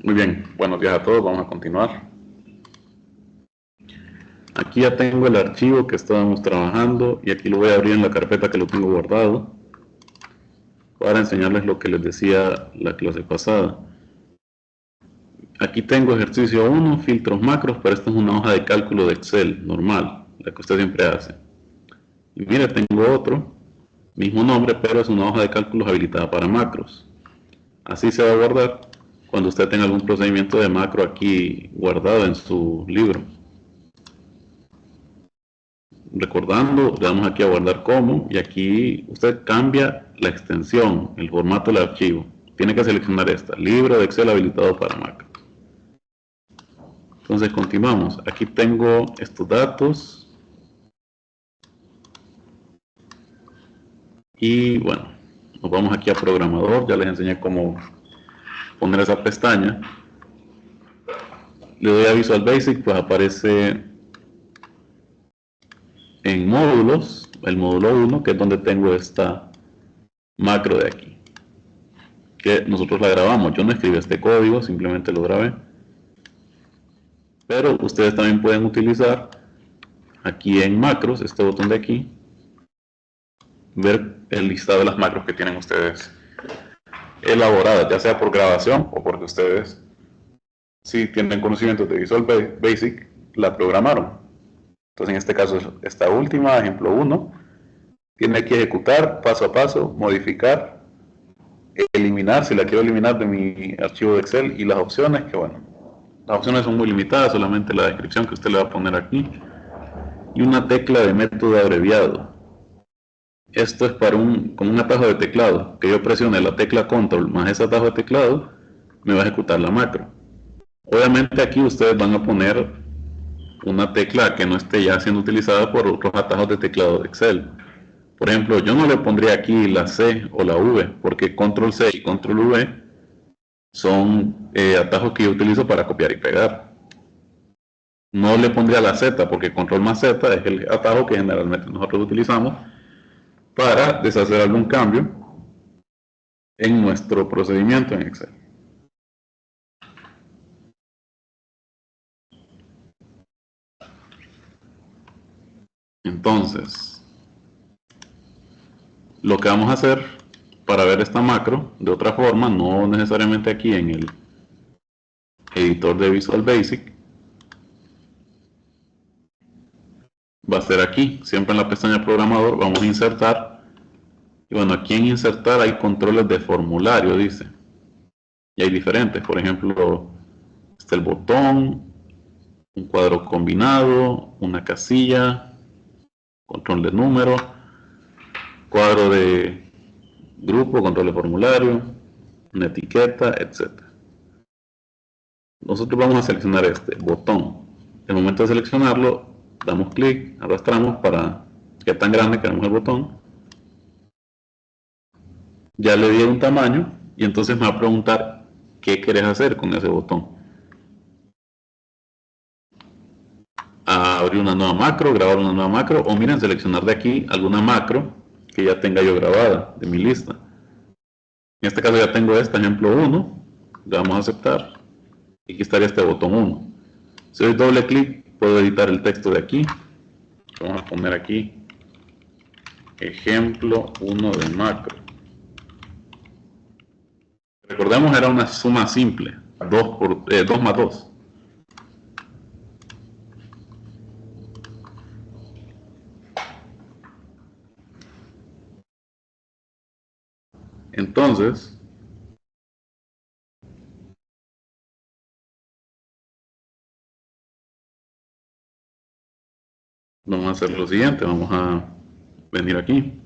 Muy bien, buenos días a todos, vamos a continuar. Aquí ya tengo el archivo que estábamos trabajando y aquí lo voy a abrir en la carpeta que lo tengo guardado para enseñarles lo que les decía la clase pasada. Aquí tengo ejercicio 1, filtros macros, pero esta es una hoja de cálculo de Excel normal, la que usted siempre hace. Y mire, tengo otro, mismo nombre, pero es una hoja de cálculos habilitada para macros. Así se va a guardar cuando usted tenga algún procedimiento de macro aquí guardado en su libro. Recordando, le damos aquí a guardar como y aquí usted cambia la extensión, el formato del archivo. Tiene que seleccionar esta, libro de Excel habilitado para Mac. Entonces continuamos. Aquí tengo estos datos. Y bueno, nos vamos aquí a programador. Ya les enseñé cómo poner esa pestaña. Le doy a Visual Basic, pues aparece en módulos, el módulo 1, que es donde tengo esta macro de aquí, que nosotros la grabamos. Yo no escribí este código, simplemente lo grabé. Pero ustedes también pueden utilizar aquí en macros, este botón de aquí, ver el listado de las macros que tienen ustedes elaboradas, ya sea por grabación o porque ustedes, si tienen conocimientos de Visual Basic, la programaron. Entonces en este caso, esta última, ejemplo 1, tiene que ejecutar paso a paso, modificar, eliminar, si la quiero eliminar de mi archivo de Excel, y las opciones, que bueno, las opciones son muy limitadas, solamente la descripción que usted le va a poner aquí, y una tecla de método abreviado. Esto es para con un atajo de teclado, que yo presione la tecla control más ese atajo de teclado, me va a ejecutar la macro. Obviamente aquí ustedes van a poner una tecla que no esté ya siendo utilizada por otros atajos de teclado de Excel. Por ejemplo, yo no le pondría aquí la C o la V, porque control C y control V son atajos que yo utilizo para copiar y pegar. No le pondría la Z, porque control más Z es el atajo que generalmente nosotros utilizamos para deshacer algún cambio en nuestro procedimiento en Excel. Entonces, lo que vamos a hacer para ver esta macro de otra forma, no necesariamente aquí en el editor de Visual Basic, va a ser aquí, siempre en la pestaña programador, vamos a insertar, y bueno, aquí en insertar hay controles de formulario, dice, y hay diferentes, por ejemplo, está el botón, un cuadro combinado, una casilla, control de número, cuadro de grupo, control de formulario, una etiqueta, etc. Nosotros vamos a seleccionar este botón. En el momento de seleccionarlo, damos clic, arrastramos para que tan grande queremos el botón. Ya le di un tamaño y entonces me va a preguntar qué querés hacer con ese botón. Abrir una nueva macro, grabar una nueva macro, o miren, seleccionar de aquí alguna macro que ya tenga yo grabada de mi lista. En este caso ya tengo este ejemplo 1, le damos a aceptar, y aquí estaría este botón 1. Si doy doble clic, puedo editar el texto de aquí. Vamos a poner aquí ejemplo 1 de macro. Recordemos, era una suma simple, 2 más 2. Entonces, vamos a hacer lo siguiente, vamos a venir aquí.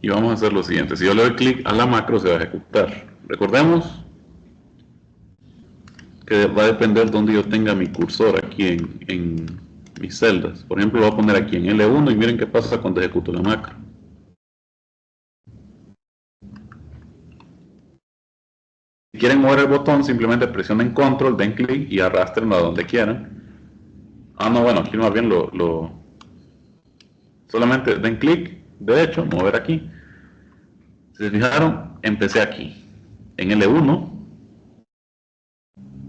Y vamos a hacer lo siguiente, si yo le doy clic a la macro se va a ejecutar. Recordemos que va a depender donde yo tenga mi cursor aquí en mis celdas. Por ejemplo, lo voy a poner aquí en L1 y miren qué pasa cuando ejecuto la macro. Si quieren mover el botón, simplemente presionen control, den clic y arrastrenlo a donde quieran. Ah, no, bueno, aquí más bien solamente den clic, de hecho, mover aquí. Si se fijaron, empecé aquí, en L1,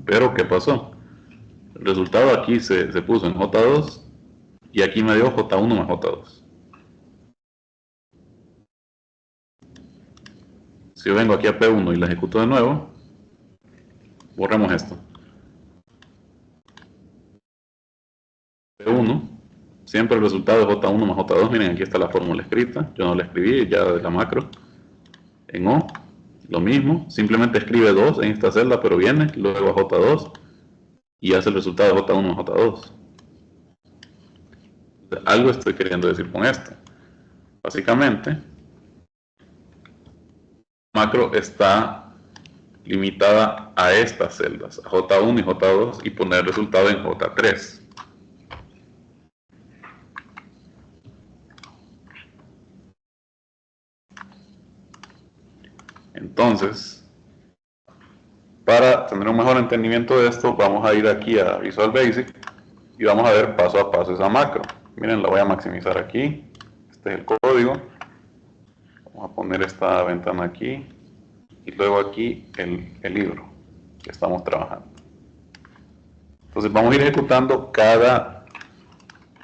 pero ¿qué pasó? El resultado aquí se puso en J2 y aquí me dio J1 más J2. Si yo vengo aquí a P1 y la ejecuto de nuevo, borremos esto. P1, siempre el resultado es J1 más J2, miren aquí está la fórmula escrita, yo no la escribí ya de la macro. En O, lo mismo, simplemente escribe 2 en esta celda, pero viene luego a J2 y hace el resultado de J1 más J2. Algo estoy queriendo decir con esto. Básicamente, macro está limitada a estas celdas, a J1 y J2, y poner el resultado en J3. Entonces, para tener un mejor entendimiento de esto, vamos a ir aquí a Visual Basic y vamos a ver paso a paso esa macro. Miren, la voy a maximizar aquí. Este es el código. Vamos a poner esta ventana aquí y luego aquí el libro que estamos trabajando. Entonces vamos a ir ejecutando cada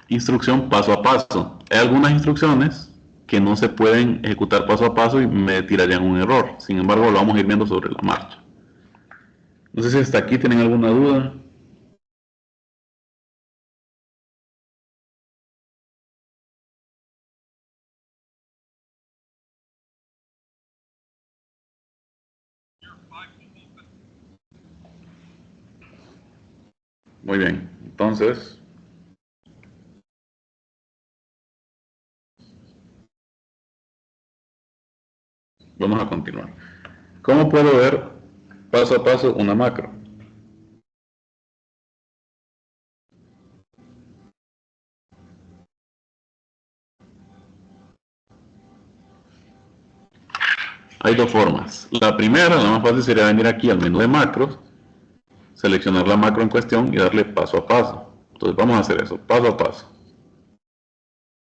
instrucción paso a paso. Hay algunas instrucciones que no se pueden ejecutar paso a paso y me tirarían un error. Sin embargo, lo vamos a ir viendo sobre la marcha. No sé si hasta aquí tienen alguna duda. Muy bien, entonces vamos a continuar. ¿Cómo puedo ver paso a paso una macro? Hay dos formas. La primera, la más fácil, sería venir aquí al menú de macros, seleccionar la macro en cuestión y darle paso a paso. Entonces vamos a hacer eso, paso a paso.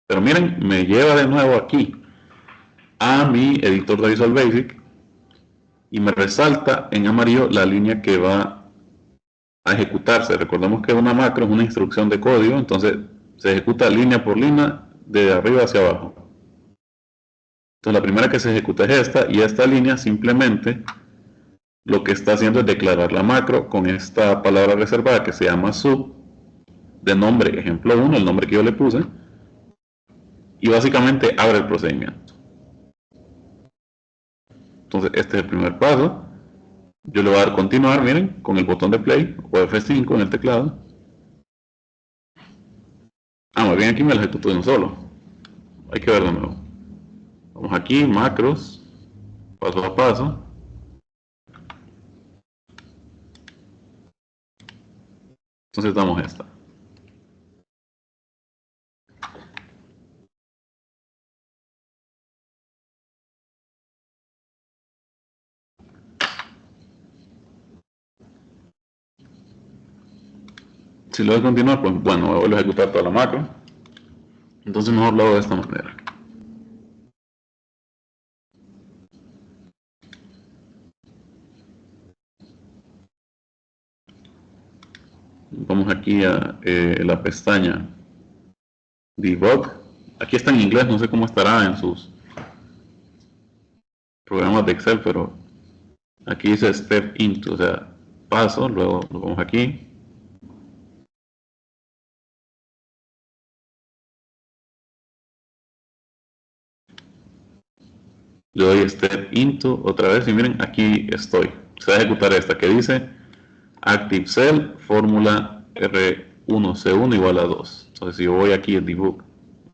Pero miren, me lleva de nuevo aquí a mi editor de Visual Basic y me resalta en amarillo la línea que va a ejecutarse. Recordemos que una macro es una instrucción de código, entonces se ejecuta línea por línea de arriba hacia abajo. Entonces la primera que se ejecuta es esta, y esta línea simplemente lo que está haciendo es declarar la macro con esta palabra reservada que se llama sub, de nombre ejemplo 1, el nombre que yo le puse, y básicamente abre el procedimiento. Entonces este es el primer paso. Yo le voy a dar continuar, miren, con el botón de play o F5 en el teclado. Más bien aquí me lo ejecuto de un solo. Hay que ver de nuevo. Vamos aquí, macros, paso a paso. Entonces damos esta. Si lo doy a continuar, pues bueno, vuelvo a ejecutar toda la macro. Entonces mejor lo hago de esta manera. Vamos aquí a la pestaña Debug. Aquí está en inglés, no sé cómo estará en sus programas de Excel, pero aquí dice Step Into, o sea, paso, luego lo vamos aquí. Le doy Step Into otra vez y miren, aquí estoy. Se va a ejecutar esta que dice Active Cell, fórmula R1C1 igual a 2. Entonces si yo voy aquí en Debug,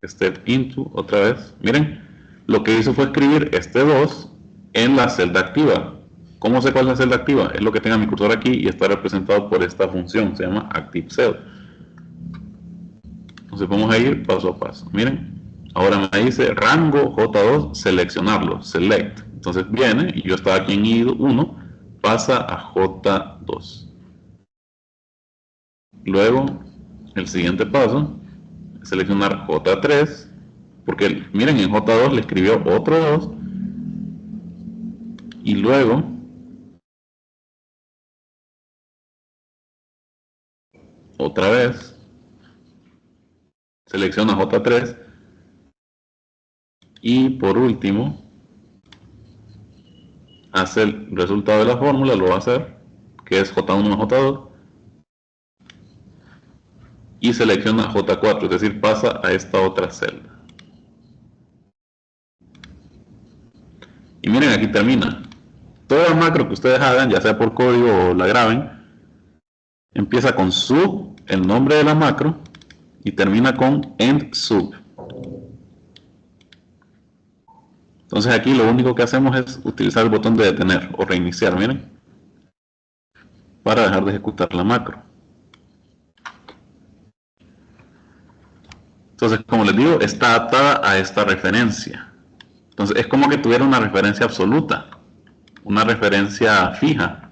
Step Into otra vez, miren, lo que hizo fue escribir este 2 en la celda activa. ¿Cómo sé cuál es la celda activa? Es lo que tenga mi cursor aquí y está representado por esta función, se llama ActiveCell. Entonces vamos a ir paso a paso. Miren, ahora me dice rango J2, seleccionarlo, select. Entonces viene, y yo estaba aquí en I1, pasa a J2. Luego, el siguiente paso, seleccionar J3, porque miren, en J2 le escribió otro 2, y luego otra vez selecciona J3 y por último hace el resultado de la fórmula, lo va a hacer, que es J1 más J2, y selecciona J4, es decir, pasa a esta otra celda. Y miren, aquí termina. Toda macro que ustedes hagan, ya sea por código o la graben, empieza con sub, el nombre de la macro, y termina con end sub. Entonces aquí lo único que hacemos es utilizar el botón de detener o reiniciar, miren, para dejar de ejecutar la macro. Entonces, como les digo, está atada a esta referencia. Entonces, es como que tuviera una referencia absoluta, una referencia fija.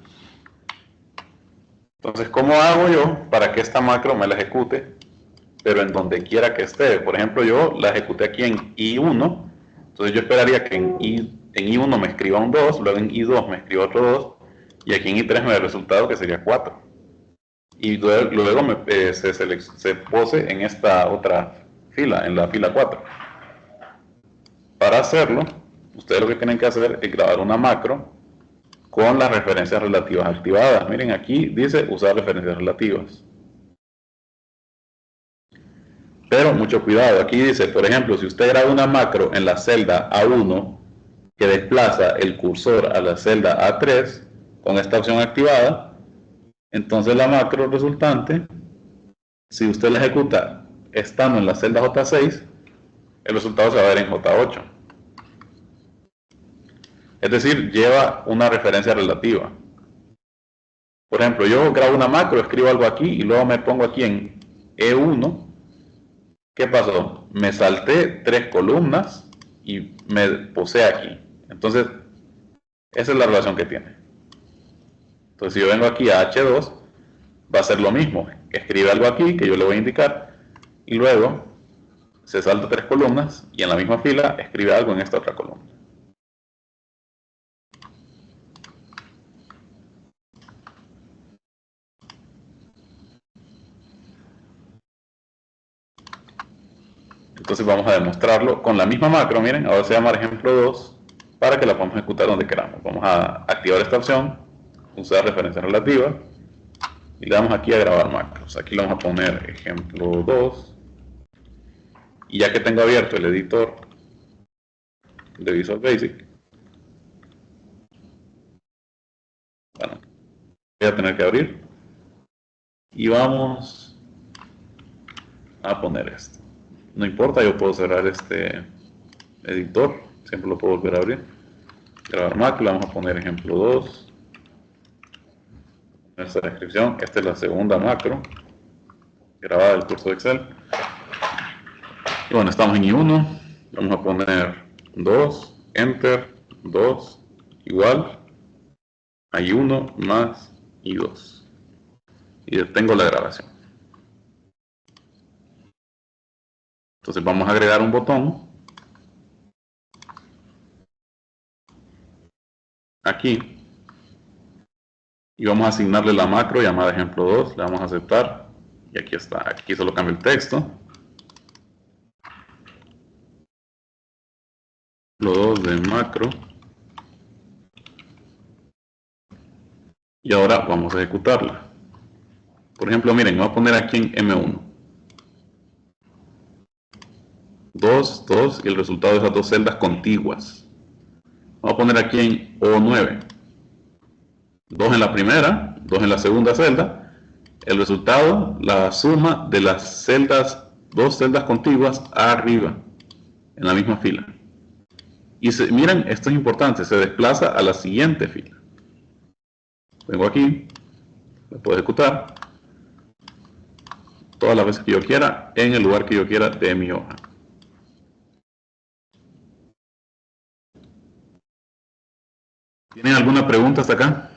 Entonces, ¿cómo hago yo para que esta macro me la ejecute, pero en donde quiera que esté? Por ejemplo, yo la ejecuté aquí en I1, entonces yo esperaría que en I1 me escriba un 2, luego en I2 me escriba otro 2, y aquí en I3 me da el resultado que sería 4. Y luego se pose en esta otra fila, en la fila 4. Para hacerlo, ustedes lo que tienen que hacer es grabar una macro con las referencias relativas activadas. Miren, aquí dice usar referencias relativas. Pero mucho cuidado, aquí dice, por ejemplo, si usted graba una macro en la celda A1 que desplaza el cursor a la celda A3 con esta opción activada, entonces la macro resultante, si usted la ejecuta estando en la celda J6, el resultado se va a ver en J8. Es decir, lleva una referencia relativa. Por ejemplo, yo grabo una macro, escribo algo aquí y luego me pongo aquí en E1. ¿Qué pasó? Me salté 3 columnas y me posé aquí. Entonces, esa es la relación que tiene. Entonces, si yo vengo aquí a H2, va a ser lo mismo. Escribe algo aquí que yo le voy a indicar y luego se salta 3 columnas y en la misma fila escribe algo en esta otra columna. Entonces vamos a demostrarlo con la misma macro, miren, ahora se llama ejemplo 2, para que la podamos ejecutar donde queramos. Vamos a activar esta opción, usar referencia relativa, y le damos aquí a grabar macros. Aquí le vamos a poner ejemplo 2, y ya que tengo abierto el editor de Visual Basic, bueno, voy a tener que abrir, y vamos a poner esto. No importa, yo puedo cerrar este editor, siempre lo puedo volver a abrir. Grabar macro, le vamos a poner ejemplo 2. Nuestra descripción, esta es la segunda macro grabada del curso de Excel. Y bueno, estamos en I1, vamos a poner 2, enter, 2, igual, a I1 más I2. Y detengo la grabación. Entonces vamos a agregar un botón aquí y vamos a asignarle la macro llamada ejemplo 2, le vamos a aceptar y aquí está, aquí solo cambio el texto. Ejemplo 2 de macro y ahora vamos a ejecutarla. Por ejemplo, miren, voy a poner aquí en M1 2, 2 y el resultado de esas dos celdas contiguas. Vamos a poner aquí en O9 2 en la primera, 2 en la segunda celda. El resultado, la suma de las celdas, dos celdas contiguas arriba, en la misma fila. Y miren, esto es importante, se desplaza a la siguiente fila. Vengo aquí, lo puedo ejecutar todas las veces que yo quiera, en el lugar que yo quiera de mi hoja. ¿Tienen alguna pregunta hasta acá?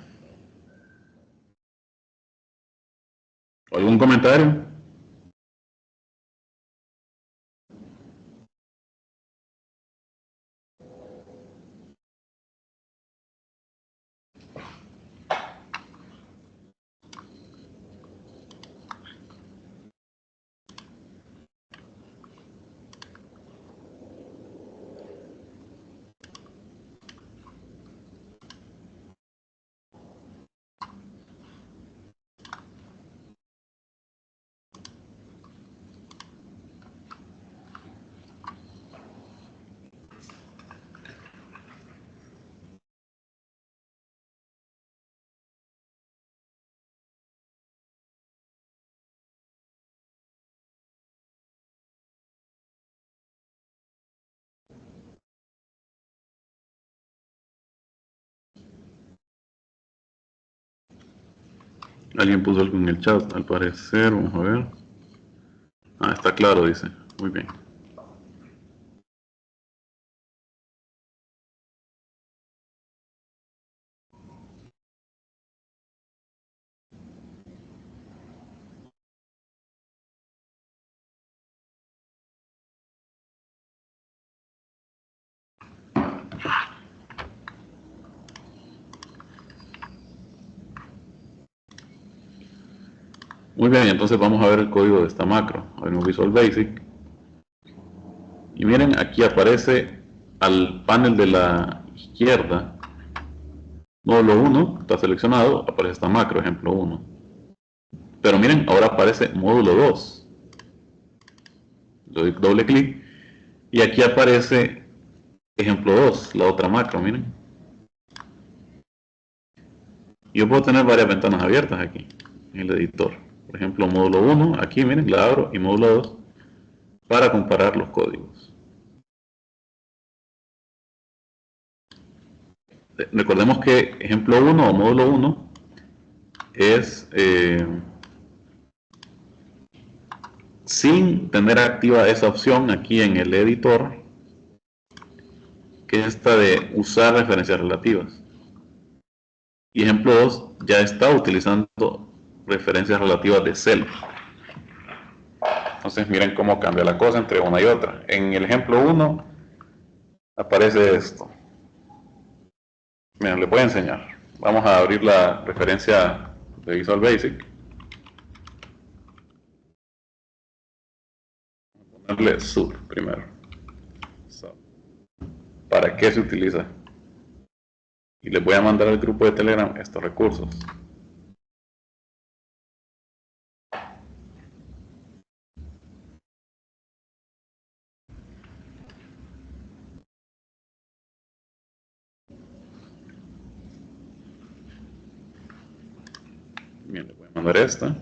¿O algún comentario? Alguien puso algo en el chat, al parecer, vamos a ver. Ah, está claro, dice. Muy bien. Muy bien, entonces vamos a ver el código de esta macro. Abrimos Visual Basic. Y miren, aquí aparece al panel de la izquierda, módulo 1, está seleccionado, aparece esta macro, ejemplo 1. Pero miren, ahora aparece módulo 2. Le doy doble clic y aquí aparece ejemplo 2, la otra macro, miren. Yo puedo tener varias ventanas abiertas aquí en el editor. Por ejemplo, módulo 1, aquí miren, la abro, y módulo 2 para comparar los códigos. Recordemos que ejemplo 1 o módulo 1 es sin tener activa esa opción aquí en el editor, que es esta de usar referencias relativas. Y ejemplo 2 ya está utilizando referencias relativas de self. Entonces miren cómo cambia la cosa entre una y otra. En el ejemplo 1 aparece esto. Miren, les voy a enseñar. Vamos a abrir la referencia de Visual Basic. Ponerle sub primero. Sub. ¿Para qué se utiliza? Y les voy a mandar al grupo de Telegram estos recursos. Bien, les voy a mandar esta.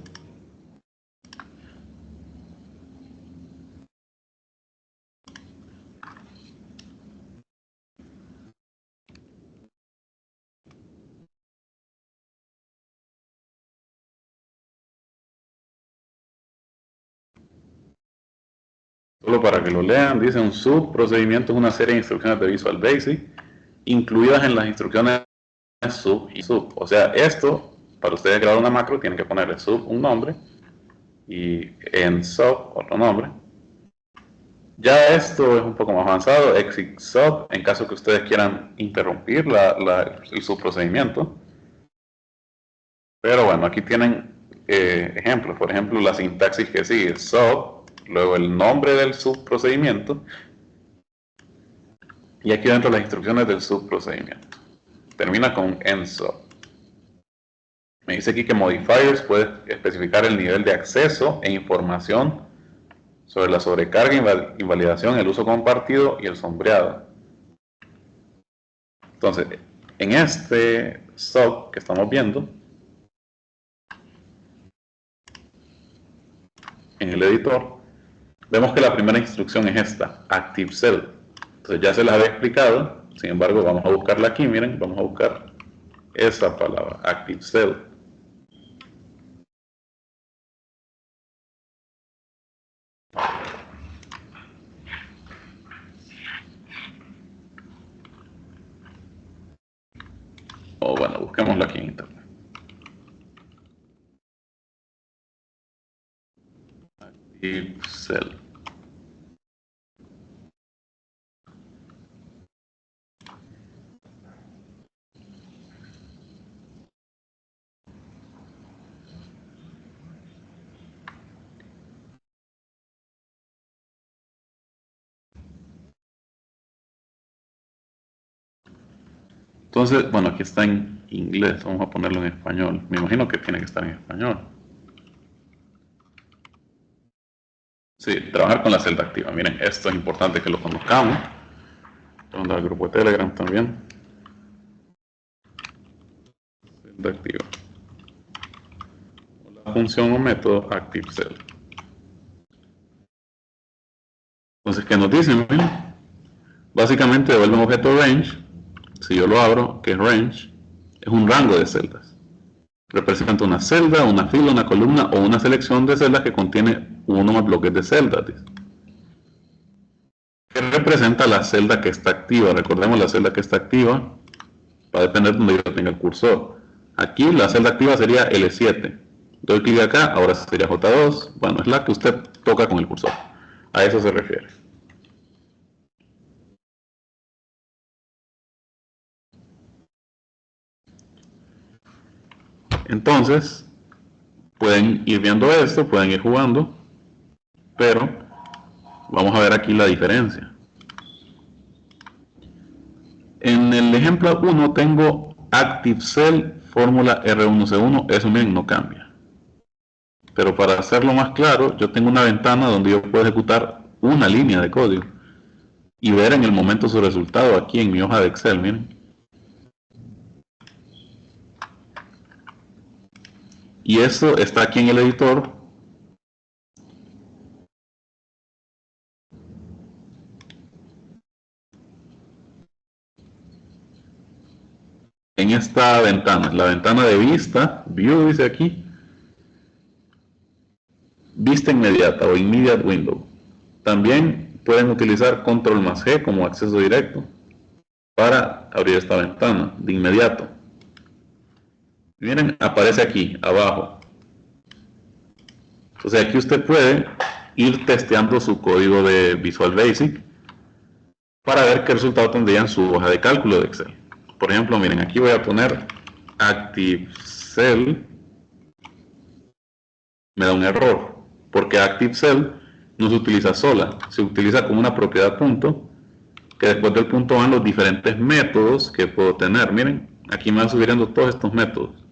Solo para que lo lean, dice un subprocedimiento es una serie de instrucciones de Visual Basic incluidas en las instrucciones sub y sub. O sea, esto, para ustedes crear una macro, tienen que ponerle sub un nombre y en sub otro nombre. Ya esto es un poco más avanzado, exit sub, en caso que ustedes quieran interrumpir el subprocedimiento. Pero bueno, aquí tienen ejemplos. Por ejemplo, la sintaxis que sigue, sub, luego el nombre del subprocedimiento, y aquí dentro las instrucciones del subprocedimiento. Termina con end sub. Me dice aquí que modifiers puede especificar el nivel de acceso e información sobre la sobrecarga, invalidación, el uso compartido y el sombreado. Entonces, en este sub que estamos viendo, en el editor, vemos que la primera instrucción es esta, active cell. Entonces ya se las había explicado, sin embargo vamos a buscarla aquí, miren, vamos a buscar esa palabra, Active Cell. O bueno, busquémosla aquí en internet. Active Cell. Entonces, bueno, aquí está en inglés, vamos a ponerlo en español. Me imagino que tiene que estar en español. Sí, trabajar con la celda activa. Miren, esto es importante que lo conozcamos. Vamos al grupo de Telegram también. Celda activa. La función o método ActiveCell. Entonces, ¿qué nos dicen? Miren, básicamente devuelve un objeto range. Si yo lo abro, que es range, es un rango de celdas. Representa una celda, una fila, una columna o una selección de celdas que contiene uno o más bloques de celdas. ¿Qué representa la celda que está activa? Recordemos, la celda que está activa va a depender de donde yo tenga el cursor. Aquí la celda activa sería L7. Doy clic acá, ahora sería J2. Bueno, es la que usted toca con el cursor. A eso se refiere. Entonces, pueden ir viendo esto, pueden ir jugando, pero vamos a ver aquí la diferencia. En el ejemplo 1 tengo Active Cell, fórmula R1C1, eso miren, no cambia. Pero para hacerlo más claro, yo tengo una ventana donde yo puedo ejecutar una línea de código y ver en el momento su resultado aquí en mi hoja de Excel, miren. Y eso está aquí en el editor. En esta ventana, la ventana de vista, View dice aquí, vista inmediata o Immediate Window. También pueden utilizar Control más G como acceso directo para abrir esta ventana de inmediato. Miren, aparece aquí, abajo. Entonces aquí usted puede ir testeando su código de Visual Basic para ver qué resultado tendría en su hoja de cálculo de Excel. Por ejemplo, miren, aquí voy a poner Active Cell. Me da un error, porque Active Cell no se utiliza sola, se utiliza como una propiedad punto, que después del punto van los diferentes métodos que puedo tener. Miren, aquí me van subiendo todos estos métodos.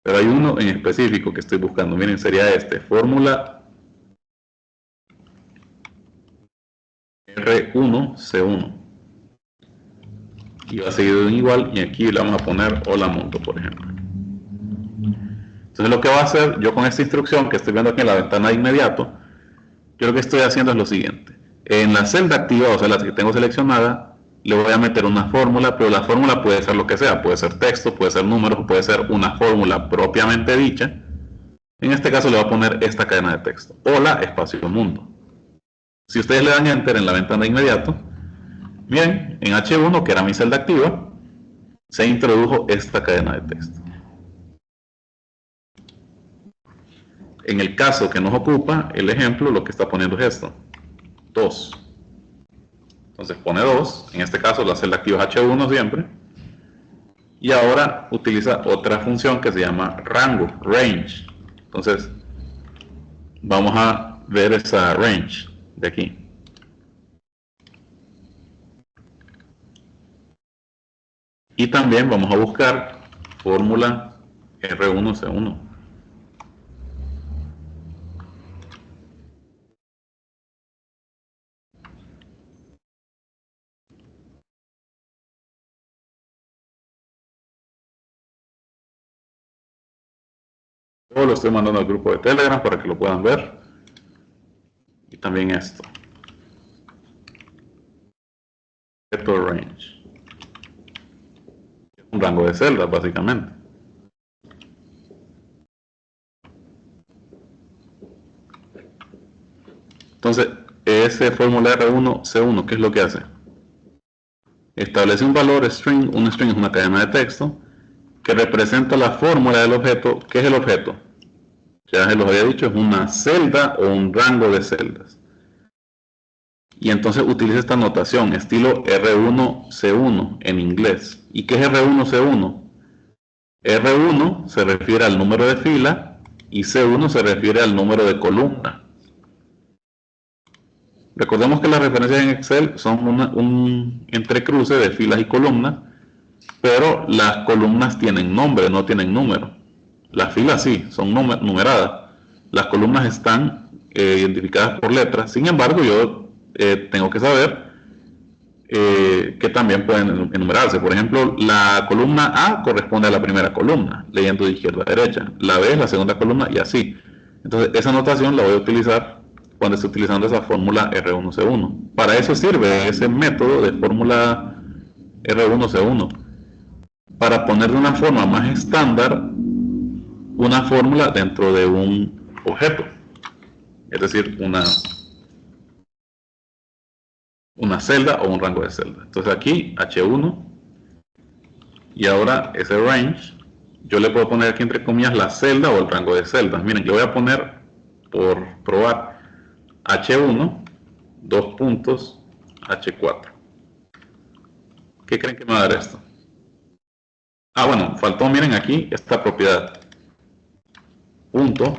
Pero hay uno en específico que estoy buscando. Miren, sería este, fórmula R1C1. Y va a seguir igual, y aquí le vamos a poner hola mundo, por ejemplo. Entonces lo que va a hacer, yo con esta instrucción que estoy viendo aquí en la ventana de inmediato, yo lo que estoy haciendo es lo siguiente. En la celda activa, o sea, la que tengo seleccionada, le voy a meter una fórmula, pero la fórmula puede ser lo que sea, puede ser texto, puede ser números, puede ser una fórmula propiamente dicha. En este caso le voy a poner esta cadena de texto, hola espacio mundo. Si ustedes le dan enter en la ventana de inmediato, miren, en H1, que era mi celda activa, se introdujo esta cadena de texto. En el caso que nos ocupa, el ejemplo, lo que está poniendo es esto, 2. Entonces pone 2, en este caso la celda activa es H1 siempre, y ahora utiliza otra función que se llama rango, range. Entonces vamos a ver esa range de aquí. Y también vamos a buscar fórmula R1C1. Yo lo estoy mandando al grupo de Telegram para que lo puedan ver. Y también esto. Range. un rango de celdas, básicamente. Entonces, ese fórmula R1C1, ¿qué es lo que hace? Establece un valor string. Un string es una cadena de texto que representa la fórmula del objeto. ¿Qué es el objeto? Ya se los había dicho, es una celda o un rango de celdas. Y entonces utiliza esta notación, estilo R1C1 en inglés. ¿Y qué es R1C1? R1 se refiere al número de fila y C1 se refiere al número de columna. Recordemos que las referencias en Excel son un entrecruce de filas y columnas, pero las columnas tienen nombre, no tienen número. Las filas sí, son numeradas. Las columnas están identificadas por letras. Sin embargo, yo tengo que saber que también pueden enumerarse. Por ejemplo, la columna A corresponde a la primera columna, leyendo de izquierda a derecha. La B es la segunda columna y así. Entonces, esa notación la voy a utilizar cuando esté utilizando esa fórmula R1C1. Para eso sirve ese método de fórmula R1C1. Para poner de una forma más estándar una fórmula dentro de un objeto. Es decir, una celda o un rango de celda. Entonces aquí H1 y ahora ese range, yo le puedo poner aquí entre comillas la celda o el rango de celdas. Miren, yo voy a poner por probar H1, dos puntos, H4. ¿Qué creen que me va a dar esto? Ah, bueno, faltó, miren aquí, esta propiedad. Punto,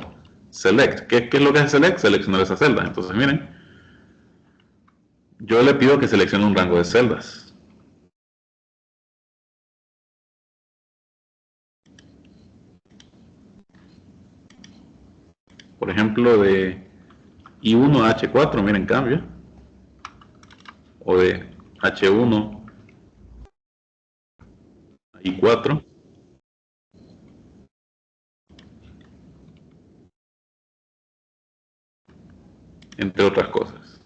select. ¿Qué es lo que hace select? Seleccionar esa celda. Entonces, miren, yo le pido que seleccione un rango de celdas. Por ejemplo, de I1 a H4, miren, cambia. O de H1 a I4. Entre otras cosas.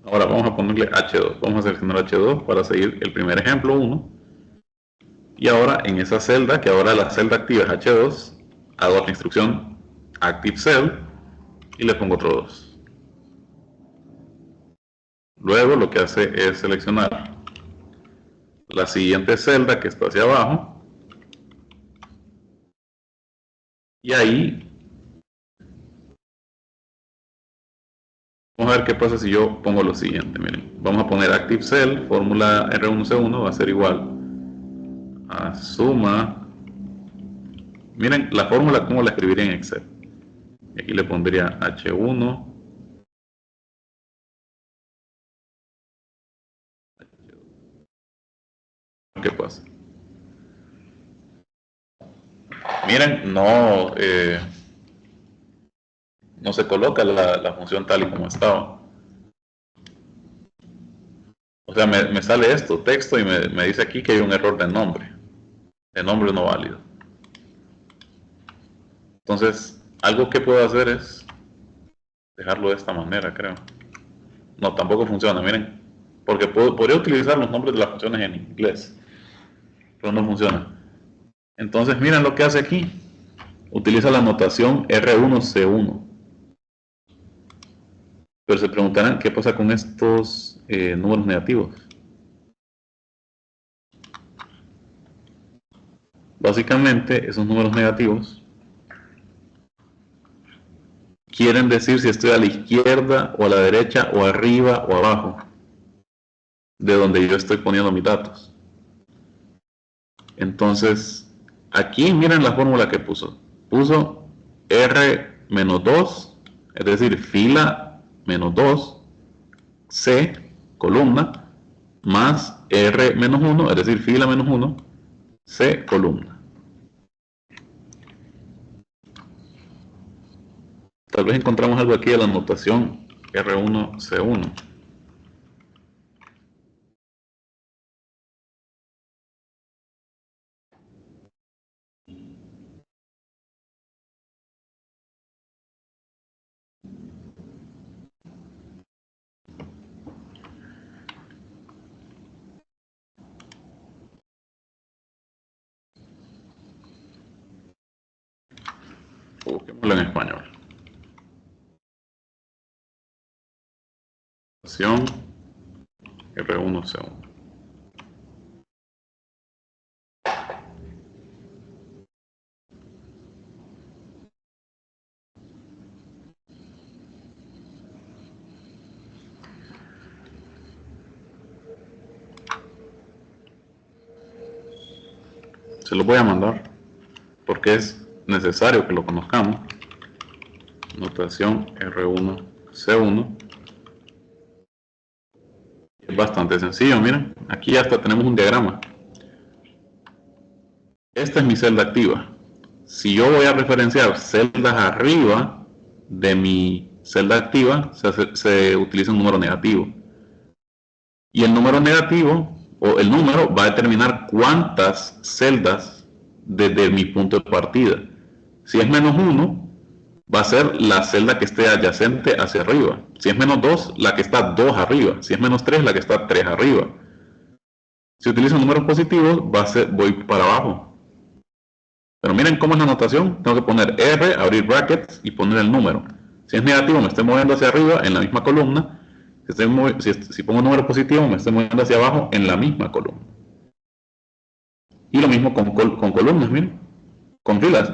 Ahora vamos a ponerle H2. Vamos a seleccionar H2 para seguir el primer ejemplo 1. Y ahora en esa celda, que ahora la celda activa es H2, hago otra instrucción Active Cell y le pongo otro 2. Luego lo que hace es seleccionar la siguiente celda que está hacia abajo y ahí vamos a ver qué pasa si yo pongo lo siguiente. Miren, vamos a poner Active Cell, fórmula R1C1 va a ser igual a suma. Miren la fórmula como la escribiría en Excel. Aquí le pondría H1. ¿Qué pasa? Miren, no se coloca la función tal y como estaba. O sea, me sale esto, texto, y me dice aquí que hay un error de nombre no válido. Entonces, algo que puedo hacer es dejarlo de esta manera, creo. No, tampoco funciona, miren. Porque podría utilizar los nombres de las funciones en inglés, pero no funciona. Entonces, miren lo que hace aquí. Utiliza la notación R1C1. Pero se preguntarán qué pasa con estos números negativos. Básicamente, esos números negativos quieren decir si estoy a la izquierda o a la derecha o arriba o abajo de donde yo estoy poniendo mis datos. Entonces, aquí miren la fórmula que puso. Puso R-2, es decir, fila menos 2, C, columna, más R-1, es decir, fila menos 1, C, columna. Tal vez encontramos algo aquí de la notación R1C1. Busquémoslo en español. Notación R1, C1. Se lo voy a mandar porque es necesario que lo conozcamos. Notación R1, C1. Es bastante sencillo, miren. Aquí hasta tenemos un diagrama. Esta es mi celda activa. Si yo voy a referenciar celdas arriba de mi celda activa, se utiliza un número negativo. Y el número negativo, o el número, va a determinar cuántas celdas desde mi punto de partida. Si es -1, va a ser la celda que esté adyacente hacia arriba. Si es -2, la que está 2 arriba. Si es -3, la que está 3 arriba. Si utilizo números positivos, voy para abajo. Pero miren cómo es la notación. Tengo que poner R, abrir brackets y poner el número. Si es negativo, me estoy moviendo hacia arriba en la misma columna. Si pongo número positivo, me estoy moviendo hacia abajo en la misma columna. Y lo mismo con columnas, miren. Con filas.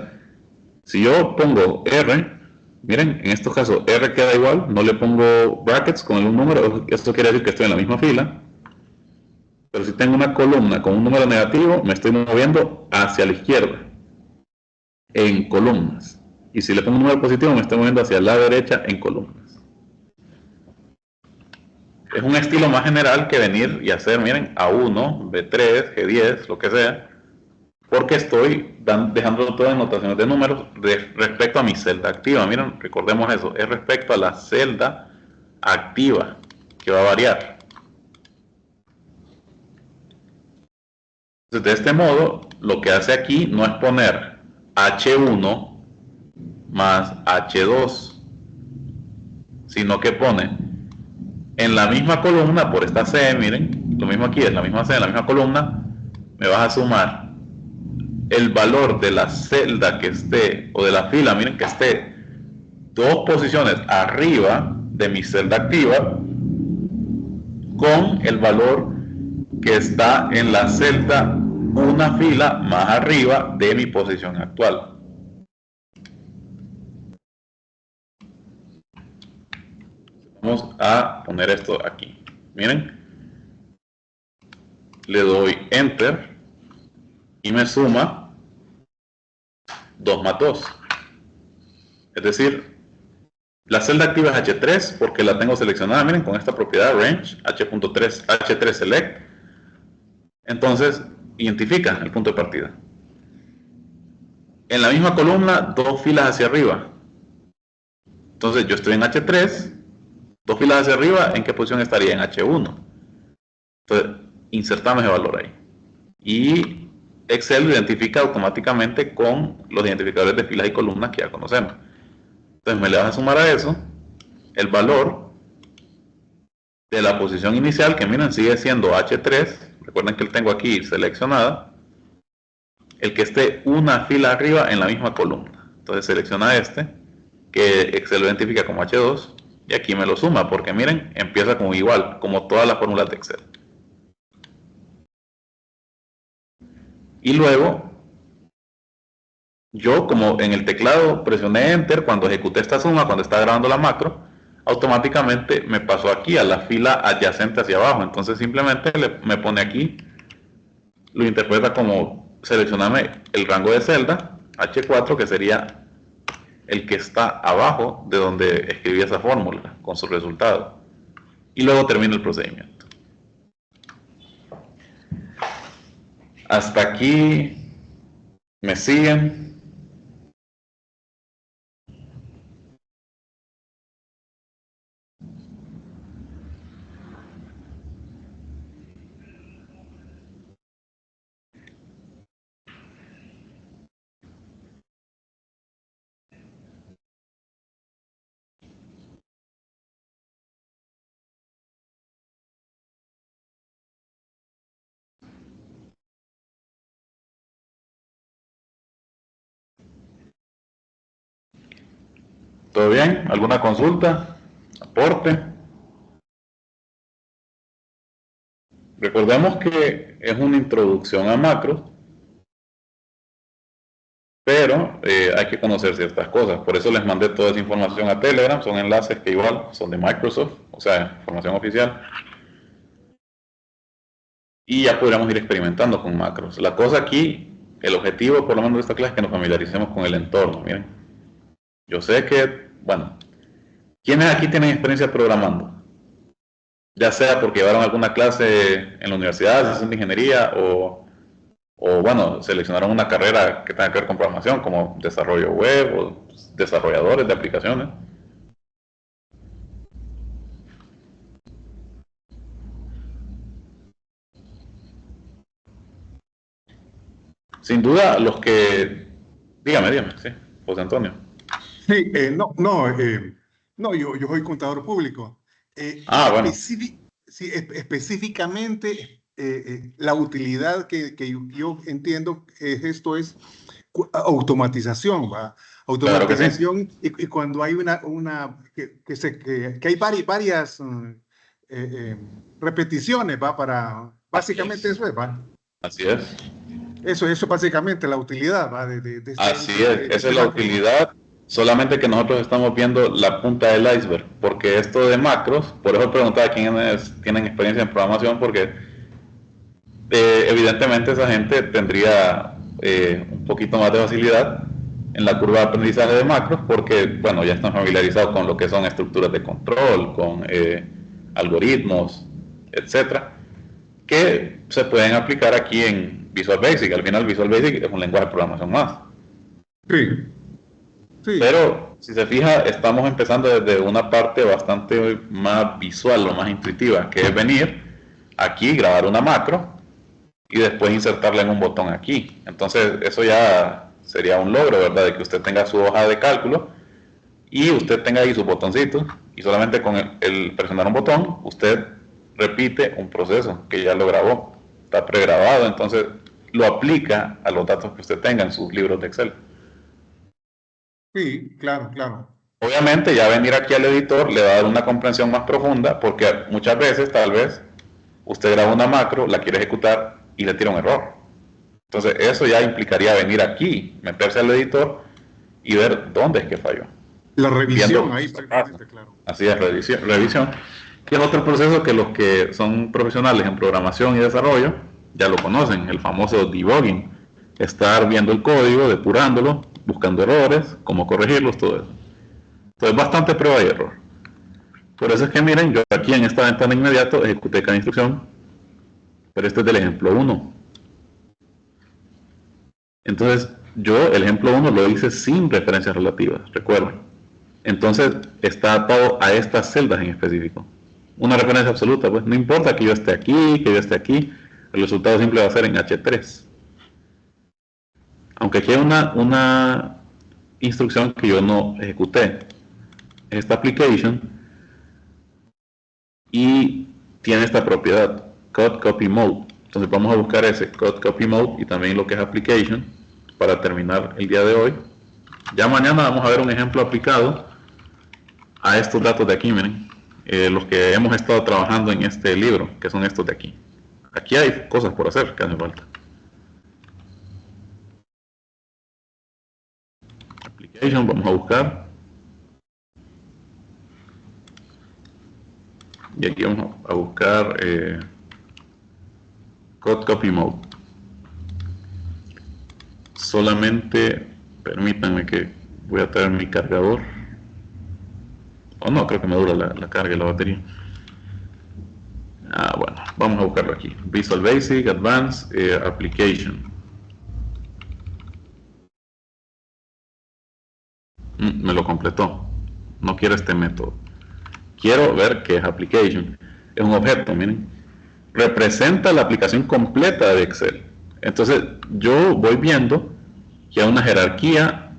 Si yo pongo R, miren, en estos casos R queda igual, no le pongo brackets con un número, esto quiere decir que estoy en la misma fila. Pero si tengo una columna con un número negativo, me estoy moviendo hacia la izquierda, en columnas. Y si le pongo un número positivo, me estoy moviendo hacia la derecha en columnas. Es un estilo más general que venir y hacer, miren, A1, B3, G10, lo que sea, porque estoy dejando todas las notaciones de números respecto a mi celda activa. Miren, recordemos eso, es respecto a la celda activa, que va a variar. Entonces, de este modo, lo que hace aquí no es poner H1 más H2, sino que pone en la misma columna, por esta C, miren, lo mismo aquí es la misma C, en la misma columna, me vas a sumar el valor de la celda que esté, o de la fila, miren, que esté 2 posiciones arriba de mi celda activa, con el valor que está en la celda una fila más arriba de mi posición actual. Vamos a poner esto aquí. Miren, le doy Enter y me suma 2 más 2. Es decir, la celda activa es H3 porque la tengo seleccionada, miren, con esta propiedad range, H.3, H3 select. Entonces, identifica el punto de partida. En la misma columna, 2 filas hacia arriba. Entonces, yo estoy en H3, 2 filas hacia arriba, ¿en qué posición estaría? En H1. Entonces, insertamos ese valor ahí. Y Excel lo identifica automáticamente con los identificadores de filas y columnas que ya conocemos. Entonces, me le vas a sumar a eso el valor de la posición inicial, que miren, sigue siendo H3. Recuerden que lo tengo aquí seleccionada. El que esté una fila arriba en la misma columna. Entonces selecciona este, que Excel lo identifica como H2, y aquí me lo suma, porque miren, empieza como igual, como todas las fórmulas de Excel. Y luego, yo como en el teclado presioné Enter cuando ejecuté esta suma, cuando está grabando la macro, automáticamente me pasó aquí a la fila adyacente hacia abajo. Entonces simplemente me pone aquí, lo interpreta como seleccionarme el rango de celda, H4, que sería el que está abajo de donde escribí esa fórmula con su resultado. Y luego termino el procedimiento. Hasta aquí me siguen. ¿Todo bien? ¿Alguna consulta? ¿Aporte? Recordemos que es una introducción a macros, pero hay que conocer ciertas cosas. Por eso les mandé toda esa información a Telegram. Son enlaces que igual son de Microsoft, o sea, información oficial. Y ya podríamos ir experimentando con macros. La cosa aquí, el objetivo por lo menos de esta clase es que nos familiaricemos con el entorno. Miren, yo sé que, bueno, ¿quiénes aquí tienen experiencia programando? Ya sea porque llevaron alguna clase en la universidad, sesión de ingeniería, o bueno, seleccionaron una carrera que tenga que ver con programación, como desarrollo web o desarrolladores de aplicaciones. Sin duda, los que... dígame, sí, José Antonio. Sí, no, yo soy contador público. Bueno. Sí, específicamente, la utilidad que yo entiendo esto es automatización, ¿va? Automatización. Claro que sí. Y cuando hay que hay varias repeticiones, ¿va? Básicamente eso es, ¿va? Así es. Eso básicamente la utilidad, ¿va? Así es, esa es la utilidad, solamente que nosotros estamos viendo la punta del iceberg, porque esto de macros, por eso preguntaba quiénes tienen experiencia en programación, porque evidentemente esa gente tendría un poquito más de facilidad en la curva de aprendizaje de macros, porque bueno, ya están familiarizados con lo que son estructuras de control, con algoritmos, etcétera, que se pueden aplicar aquí en Visual Basic. Al final Visual Basic es un lenguaje de programación más. Sí. Sí. Pero si se fija, estamos empezando desde una parte bastante más visual o más intuitiva, que es venir aquí, grabar una macro y después insertarla en un botón aquí. Entonces eso ya sería un logro, ¿verdad? De que usted tenga su hoja de cálculo y usted tenga ahí sus botoncitos y solamente con el presionar un botón usted repite un proceso que ya lo grabó, está pregrabado, entonces lo aplica a los datos que usted tenga en sus libros de Excel. Sí, claro, claro. Obviamente ya venir aquí al editor le va a dar una comprensión más profunda, porque muchas veces tal vez usted graba una macro, la quiere ejecutar y le tira un error. Entonces eso ya implicaría venir aquí, meterse al editor y ver dónde es que falló. La revisión ahí prácticamente, claro. Así es, revisión, que es otro proceso que los que son profesionales en programación y desarrollo ya lo conocen, el famoso debugging, estar viendo el código, depurándolo, buscando errores, cómo corregirlos, todo eso. Entonces bastante prueba y error. Por eso es que miren, yo aquí en esta ventana inmediato ejecuté cada instrucción, pero este es del ejemplo 1. Entonces yo el ejemplo 1 lo hice sin referencias relativas, recuerden. Entonces está atado a estas celdas en específico. Una referencia absoluta, pues no importa que yo esté aquí, que yo esté aquí, el resultado simple va a ser en H3. Aunque aquí hay una instrucción que yo no ejecuté, esta application, y tiene esta propiedad, cut copy mode. Entonces vamos a buscar ese cut copy mode y también lo que es application para terminar el día de hoy. Ya mañana vamos a ver un ejemplo aplicado a estos datos de aquí, miren, los que hemos estado trabajando en este libro, que son estos de aquí. Aquí hay cosas por hacer que hacen falta. Application, vamos a buscar. Y aquí vamos a buscar cut copy mode. Solamente permítanme que voy a traer mi cargador. O no, creo que me dura la carga y la batería. Bueno, vamos a buscarlo aquí. Visual Basic, Advanced, Application. Me lo completó. No quiero este método. Quiero ver qué es Application. Es un objeto, miren. Representa la aplicación completa de Excel. Entonces, yo voy viendo que hay una jerarquía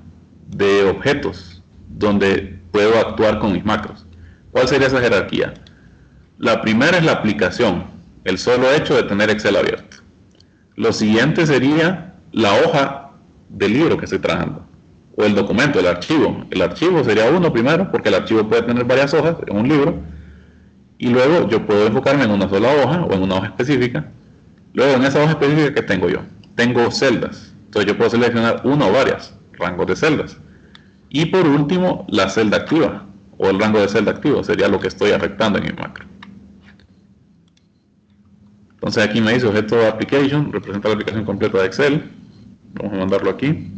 de objetos donde puedo actuar con mis macros. ¿Cuál sería esa jerarquía? La primera es la aplicación, el solo hecho de tener Excel abierto. Lo siguiente sería la hoja del libro que estoy trabajando, o el documento, el archivo. El archivo sería uno primero, porque el archivo puede tener varias hojas en un libro, y luego yo puedo enfocarme en una sola hoja o en una hoja específica. Luego en esa hoja específica que tengo yo, tengo celdas. Entonces yo puedo seleccionar una o varias rangos de celdas. Y por último, la celda activa, o el rango de celda activo, sería lo que estoy afectando en mi macro. Entonces aquí me dice objeto de application, representa la aplicación completa de Excel. Vamos a mandarlo aquí.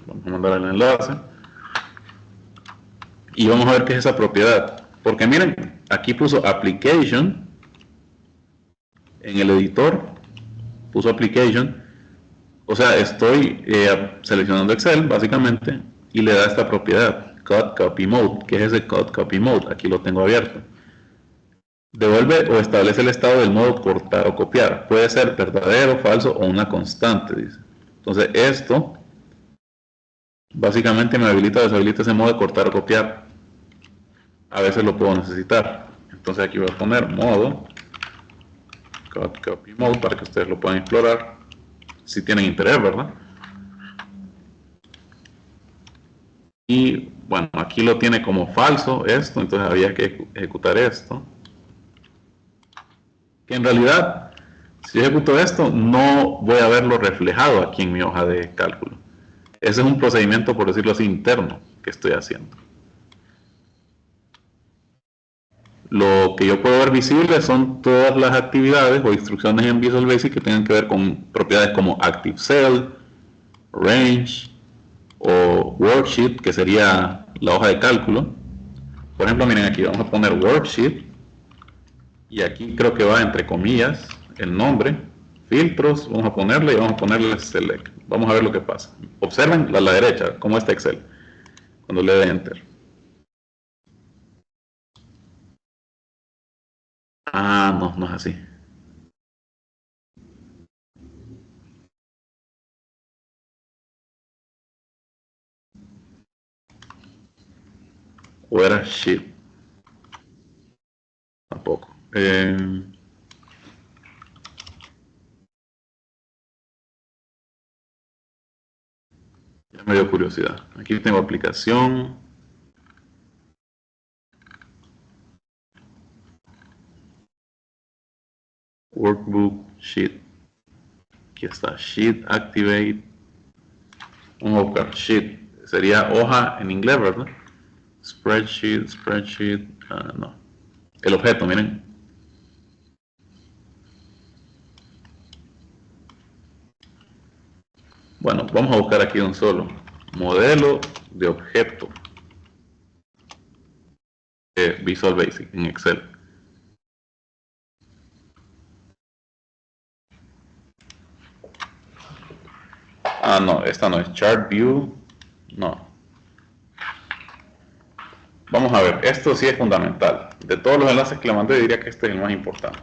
Vamos a mandar el enlace. Y vamos a ver qué es esa propiedad. Porque miren, aquí puso application. En el editor puso application. O sea, estoy seleccionando Excel, básicamente, y le da esta propiedad, cut copy mode. ¿Qué es ese cut copy mode? Aquí lo tengo abierto. Devuelve o establece el estado del modo cortar o copiar. Puede ser verdadero, falso o una constante, dice. Entonces esto básicamente me habilita o deshabilita ese modo de cortar o copiar. A veces lo puedo necesitar. Entonces aquí voy a poner modo cut copy mode para que ustedes lo puedan explorar si tienen interés, ¿verdad? Y bueno, aquí lo tiene como falso esto, entonces había que ejecutar esto. Que en realidad, si ejecuto esto, no voy a verlo reflejado aquí en mi hoja de cálculo. Ese es un procedimiento, por decirlo así, interno que estoy haciendo. Lo que yo puedo ver visible son todas las actividades o instrucciones en Visual Basic que tengan que ver con propiedades como Active Cell, Range o Worksheet, que sería la hoja de cálculo. Por ejemplo, miren aquí, vamos a poner Worksheet y aquí creo que va entre comillas el nombre, filtros, vamos a ponerle y vamos a ponerle Select. Vamos a ver lo que pasa. Observen a la derecha cómo está Excel cuando le dé Enter. Ah, no, no es así. O era Sheet. Tampoco. Ya me dio curiosidad. Aquí tengo aplicación. Workbook, Sheet. Aquí está, Sheet, Activate. Vamos a buscar Sheet. Sería hoja en inglés, ¿verdad? Spreadsheet, no. El objeto, miren. Bueno, vamos a buscar aquí un solo. Modelo de objeto. Visual Basic en Excel. Ah, no, esta no es Chart View. No. Vamos a ver, esto sí es fundamental. De todos los enlaces que le mandé, diría que este es el más importante.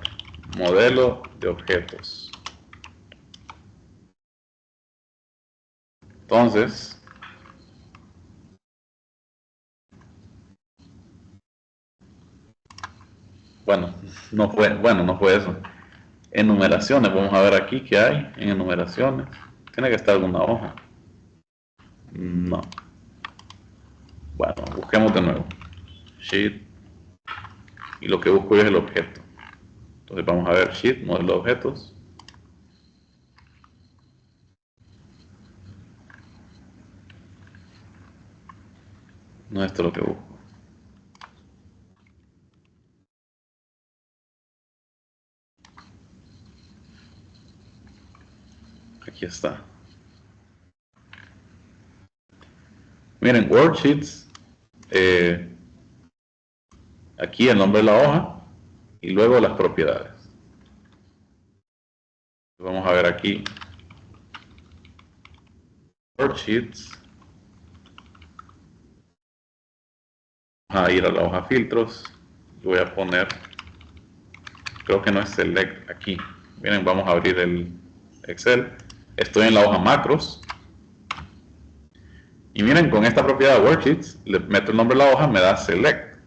Modelo de objetos. Entonces, bueno, no fue eso. Enumeraciones, vamos a ver aquí qué hay en enumeraciones. Tiene que estar alguna hoja. No. Bueno, busquemos de nuevo. Sheet. Y lo que busco es el objeto. Entonces vamos a ver Sheet, modelo de objetos. No es esto lo que busco. Aquí está. Miren, Worksheets. Aquí el nombre de la hoja y luego las propiedades. Vamos a ver aquí Worksheets. Vamos a ir a la hoja filtros y voy a poner, creo que no es Select aquí. Miren, vamos a abrir el Excel. Estoy en la hoja macros. Y miren, con esta propiedad de Worksheets, le meto el nombre de la hoja, me da Select.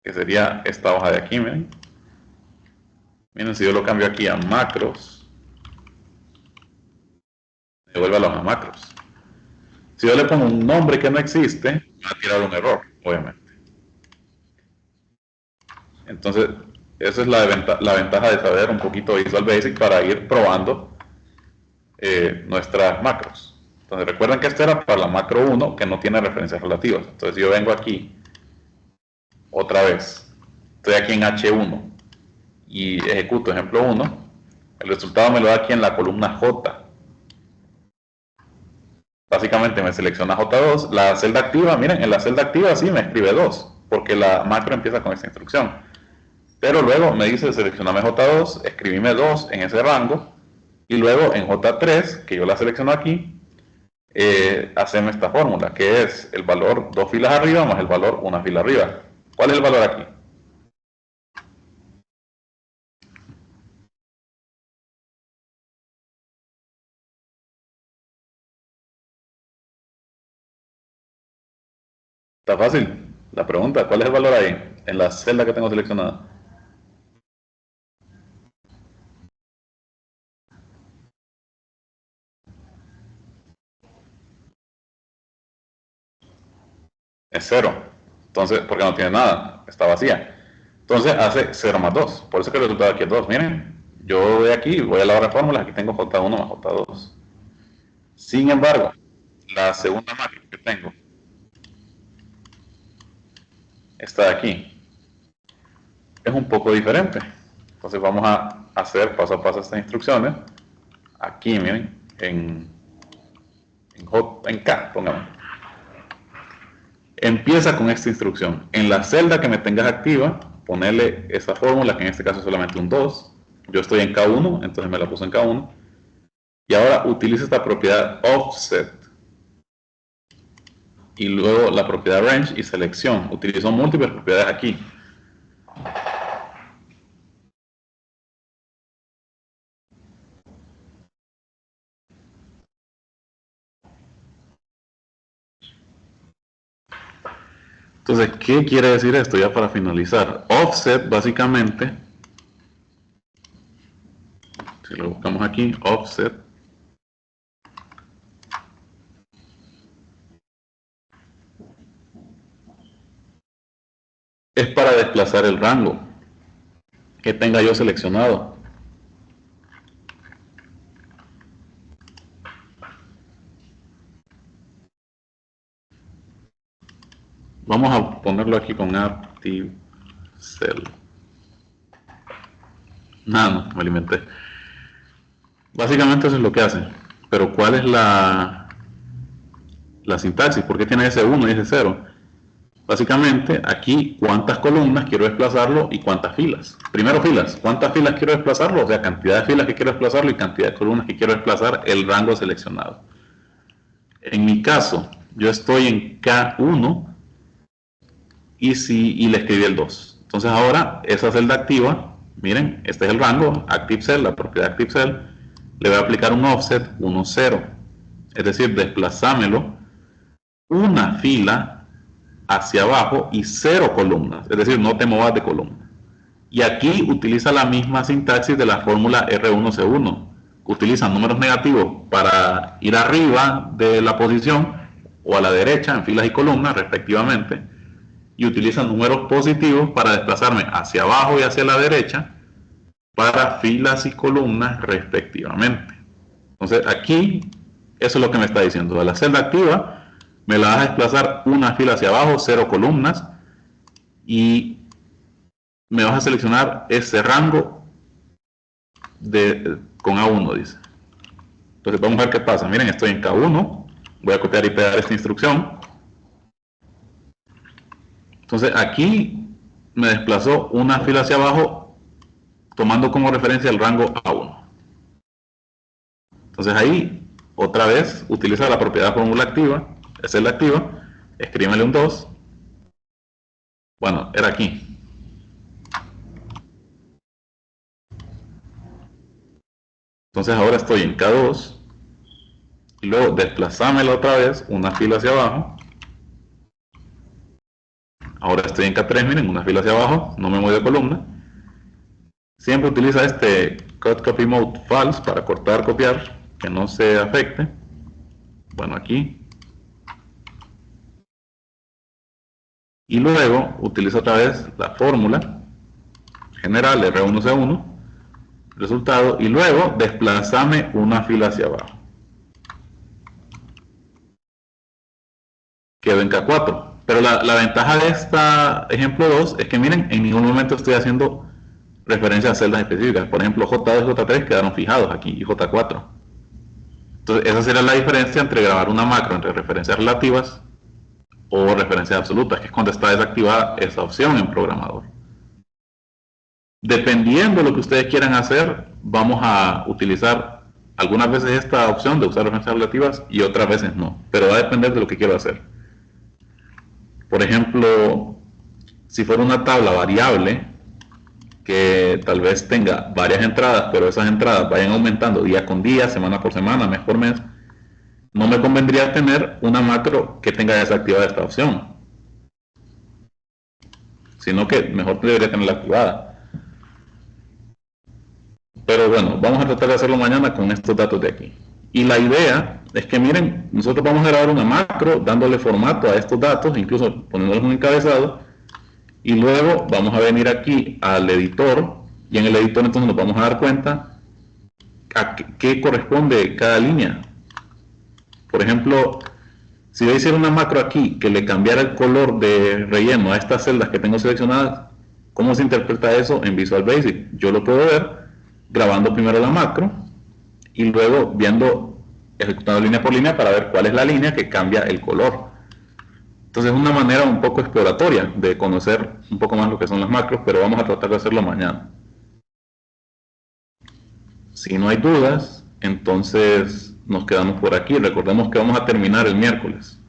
que sería esta hoja de aquí, miren. Miren, si yo lo cambio aquí a macros, me devuelve a la hoja macros. Si yo le pongo un nombre que no existe, me va a tirar un error, obviamente. Entonces, esa es la ventaja de saber un poquito de Visual Basic para ir probando nuestras macros. Entonces, recuerden que esta era para la macro 1, que no tiene referencias relativas. Entonces, yo vengo aquí, otra vez, estoy aquí en H1 y ejecuto ejemplo 1, el resultado me lo da aquí en la columna J. Básicamente me selecciona J2, la celda activa, miren, en la celda activa sí me escribe 2, porque la macro empieza con esta instrucción. Pero luego me dice seleccioname J2, escribime 2 en ese rango, y luego en J3, que yo la selecciono aquí, haceme esta fórmula, que es el valor 2 filas arriba más el valor 1 fila arriba. ¿Cuál es el valor aquí? Está fácil. La pregunta, ¿cuál es el valor ahí? En la celda que tengo seleccionada. Es 0. Entonces, porque no tiene nada, está vacía. Entonces hace 0 más 2. Por eso que el resultado aquí es 2. Miren, yo voy aquí, voy a la barra de fórmulas, aquí tengo J1 más J2. Sin embargo, la segunda máquina que tengo, esta de aquí, es un poco diferente. Entonces vamos a hacer paso a paso estas instrucciones. Aquí, miren, en K, pongamos. Empieza con esta instrucción. En la celda que me tengas activa, ponerle esa fórmula, que en este caso es solamente un 2. Yo estoy en K1, entonces me la puse en K1. Y ahora utiliza esta propiedad offset. Y luego la propiedad range y selección. Utilizo múltiples propiedades aquí. Entonces, ¿qué quiere decir esto ya para finalizar? Offset, básicamente, si lo buscamos aquí, offset, es para desplazar el rango que tenga yo seleccionado. Vamos a ponerlo aquí con Active Cell. No, me alimenté. Básicamente eso es lo que hace. Pero ¿cuál es la sintaxis? ¿Por qué tiene ese 1 y ese 0? Básicamente, aquí, ¿cuántas columnas quiero desplazarlo y cuántas filas? Primero, filas. ¿Cuántas filas quiero desplazarlo? O sea, cantidad de filas que quiero desplazarlo y cantidad de columnas que quiero desplazar, el rango seleccionado. En mi caso, yo estoy en K1 y le escribí el 2. Entonces ahora, esa celda activa, miren, este es el rango, Active Cell, la propiedad Active Cell, le voy a aplicar un offset 1, 0. Es decir, desplazámelo una fila hacia abajo y 0 columnas, es decir, no te movas de columna. Y aquí utiliza la misma sintaxis de la fórmula R1C1. Utiliza números negativos para ir arriba de la posición o a la derecha en filas y columnas respectivamente, y utiliza números positivos para desplazarme hacia abajo y hacia la derecha para filas y columnas respectivamente. Entonces aquí eso es lo que me está diciendo. De la celda activa me la vas a desplazar una fila hacia abajo, 0 columnas, y me vas a seleccionar ese rango con A1, dice. Entonces vamos a ver qué pasa. Miren, estoy en K1, voy a copiar y pegar esta instrucción. Entonces aquí me desplazó una fila hacia abajo tomando como referencia el rango A1. Entonces ahí, otra vez, utiliza la propiedad fórmula activa, esa es la activa, escríbele un 2. Bueno, era aquí. Entonces ahora estoy en K2 y luego desplazámelo otra vez una fila hacia abajo. Ahora estoy en K3, miren, una fila hacia abajo, no me muevo de columna. Siempre utiliza este Cut Copy Mode False para cortar, copiar, que no se afecte. Bueno, aquí. Y luego utiliza otra vez la fórmula general R1C1, resultado, y luego desplazame una fila hacia abajo. Quedo en K4. Pero la ventaja de esta ejemplo 2 es que miren, en ningún momento estoy haciendo referencia a celdas específicas. Por ejemplo, J2 y J3 quedaron fijados aquí y J4. Entonces, esa sería la diferencia entre grabar una macro entre referencias relativas o referencias absolutas, que es cuando está desactivada esa opción en programador. Dependiendo de lo que ustedes quieran hacer, vamos a utilizar algunas veces esta opción de usar referencias relativas y otras veces no, pero va a depender de lo que quiero hacer. Por ejemplo, si fuera una tabla variable que tal vez tenga varias entradas, pero esas entradas vayan aumentando día con día, semana por semana, mes por mes, no me convendría tener una macro que tenga desactivada esta opción, sino que mejor debería tenerla activada. Pero bueno, vamos a tratar de hacerlo mañana con estos datos de aquí. Y la idea es que miren, nosotros vamos a grabar una macro dándole formato a estos datos, incluso poniéndoles un encabezado, y luego vamos a venir aquí al editor, y en el editor entonces nos vamos a dar cuenta a qué corresponde cada línea. Por ejemplo, si yo hiciera una macro aquí que le cambiara el color de relleno a estas celdas que tengo seleccionadas, ¿cómo se interpreta eso en Visual Basic? Yo lo puedo ver grabando primero la macro y luego ejecutando línea por línea para ver cuál es la línea que cambia el color. Entonces es una manera un poco exploratoria de conocer un poco más lo que son las macros, pero vamos a tratar de hacerlo mañana. Si no hay dudas, entonces nos quedamos por aquí. Recordemos que vamos a terminar el miércoles.